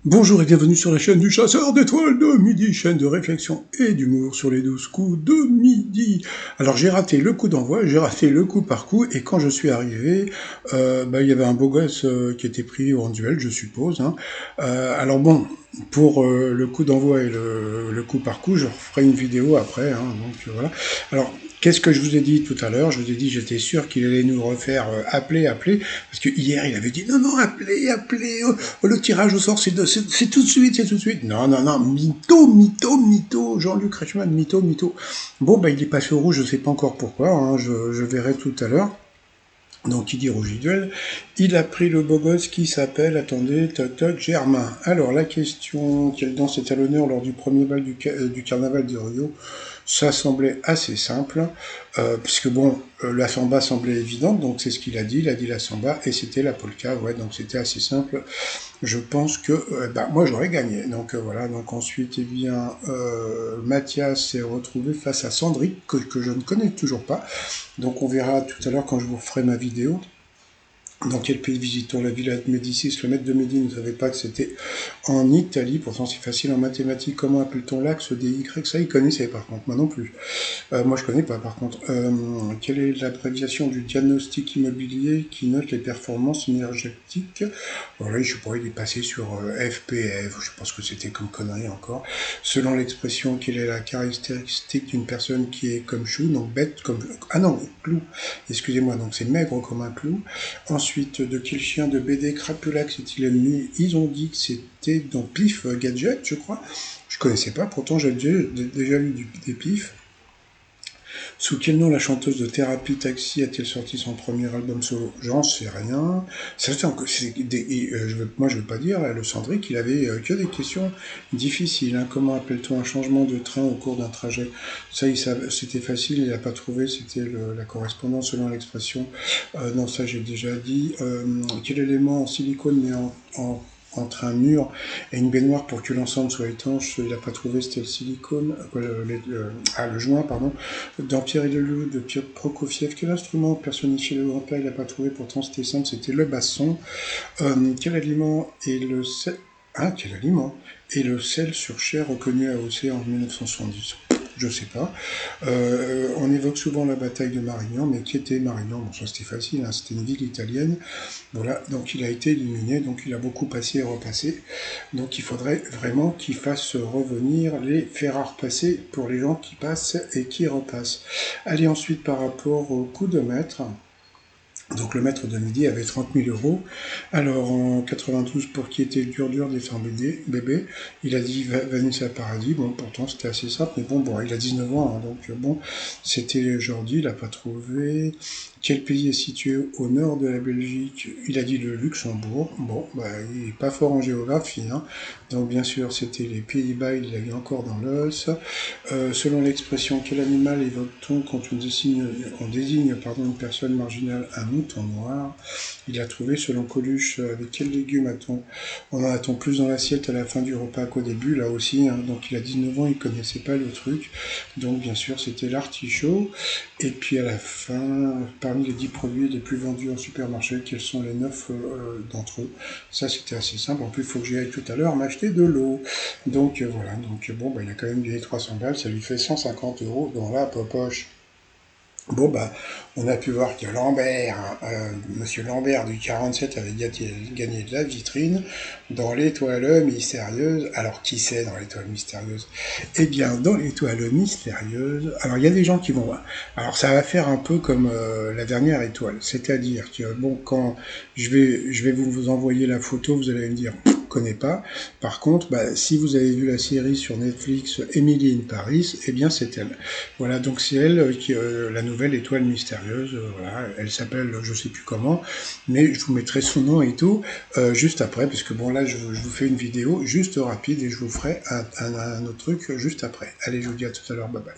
Bonjour et bienvenue sur la chaîne du chasseur d'étoiles de midi, chaîne de réflexion et d'humour sur les 12 coups de midi. Alors j'ai raté le coup d'envoi, j'ai raté le coup par coup, et quand je suis arrivé, il y avait un beau gosse qui était pris en duel, je suppose. Hein. Alors bon, pour le coup d'envoi et le coup par coup, je referai une vidéo après. Hein, donc voilà. Alors, qu'est-ce que je vous ai dit tout à l'heure? Je vous ai dit j'étais sûr qu'il allait nous refaire appeler, parce que hier il avait dit non, appelez, le tirage au sort c'est tout de suite, c'est tout de suite. Non, mytho, Jean-Luc Reichmann, mytho. Bon, il est passé au rouge, je sais pas encore pourquoi, hein, je verrai tout à l'heure. Donc il dit Rouge Duel, il a pris le beau gosse qui s'appelle, attendez, toc, Germain. Alors la question, quelle danse est à l'honneur lors du premier bal du carnaval de Rio? Ça semblait assez simple, puisque bon, la samba semblait évidente, donc c'est ce qu'il a dit la samba, et c'était la polka, ouais, donc c'était assez simple. Je pense que moi j'aurais gagné. Donc voilà, donc ensuite, Mathias s'est retrouvé face à Sandrick, que je ne connais toujours pas. Donc on verra tout à l'heure quand je vous ferai ma vidéo. Dans quel pays visitons la Villa de Médicis? Le maître de Médine ne savait pas que c'était en Italie. Pourtant, c'est facile en mathématiques. Comment appelle-t-on l'axe des Y? Ça, il connaissait par contre. Moi non plus. Moi, je connais pas par contre. Quelle est l'abréviation du diagnostic immobilier qui note les performances énergétiques? Voilà, je pourrais y passer sur FPF. Je pense que c'était comme connerie encore. Selon l'expression, quelle est la caractéristique d'une personne qui est comme chou? Donc bête comme... Ah non, clou. Excusez-moi, donc c'est maigre comme un clou. Ensuite, de quel chien de BD Crapulax est-il ennemi? Ils ont dit que c'était dans Pif Gadget, je crois. Je connaissais pas, pourtant j'ai déjà lu des Pif. Sous quel nom la chanteuse de Thérapie Taxi a-t-elle sorti son premier album solo? J'en sais rien. Moi, je veux pas dire, là, le Cendric, il avait que des questions difficiles. Hein. Comment appelle-t-on un changement de train au cours d'un trajet? Ça, c'était facile, il n'a pas trouvé, c'était la correspondance selon l'expression. Non, ça, j'ai déjà dit. Quel élément en silicone met entre un mur et une baignoire pour que l'ensemble soit étanche? Il n'a pas trouvé, c'était le silicone, le joint, pardon. D'Empire et de Loup, de Pierre Prokofiev. Quel instrument personnifiait le grand-père? Il n'a pas trouvé, pourtant c'était simple, c'était le basson. Quel aliment est le sel... Ah, quel aliment est le sel sur chair reconnu à AOC en 1970? Je sais pas. On évoque souvent la bataille de Marignan, mais qui était Marignan? Bon, ça c'était facile, hein, c'était une ville italienne. Voilà, donc il a été éliminé, donc il a beaucoup passé et repassé. Donc il faudrait vraiment qu'il fasse revenir les fer à repasser pour les gens qui passent et qui repassent. Allez, ensuite par rapport au coup de maître. Donc le maître de midi avait 30 000 euros. Alors en 92, pour qui était dur des fins bébé, il a dit Vanessa Paradis. Bon, pourtant c'était assez simple, mais bon, il a 19 ans, hein, donc bon, c'était Jordi, il n'a pas trouvé. Quel pays est situé au nord de la Belgique? Il a dit le Luxembourg. Bon, il n'est pas fort en géographie, hein. Donc bien sûr, c'était les Pays-Bas, il l'a eu encore dans l'os. Selon l'expression, quel animal évoque-t-on quand on désigne une personne marginale? Un mouton noir. Il a trouvé, selon Coluche, avec quels légumes on en a-t-on plus dans l'assiette à la fin du repas qu'au début, là aussi. Hein. Donc il a 19 ans, il connaissait pas le truc. Donc bien sûr, c'était l'artichaut. Et puis à la fin, parmi les 10 produits les plus vendus en supermarché, quels sont les 9 d'entre eux? Ça, c'était assez simple. En plus, il faut que j'y aille tout à l'heure m'acheter de l'eau. Donc voilà, donc bon, il a quand même gagné 300 balles, ça lui fait 150 euros dans la poche. Bon, on a pu voir que Lambert, monsieur Lambert du 47 avait gagné de la vitrine dans l'étoile mystérieuse. Alors, qui c'est dans l'étoile mystérieuse? Eh bien, dans l'étoile mystérieuse, alors il y a des gens qui vont voir. Alors, ça va faire un peu comme la dernière étoile. C'est-à-dire que, bon, quand je vais vous envoyer la photo, vous allez me dire, connais pas. Par contre, si vous avez vu la série sur Netflix Emily in Paris, eh bien c'est elle. Voilà, donc c'est elle qui la nouvelle étoile mystérieuse. Voilà, elle s'appelle, je sais plus comment, mais je vous mettrai son nom et tout juste après, parce que bon là, je vous fais une vidéo juste rapide et je vous ferai un autre truc juste après. Allez, je vous dis à tout à l'heure, bye bye.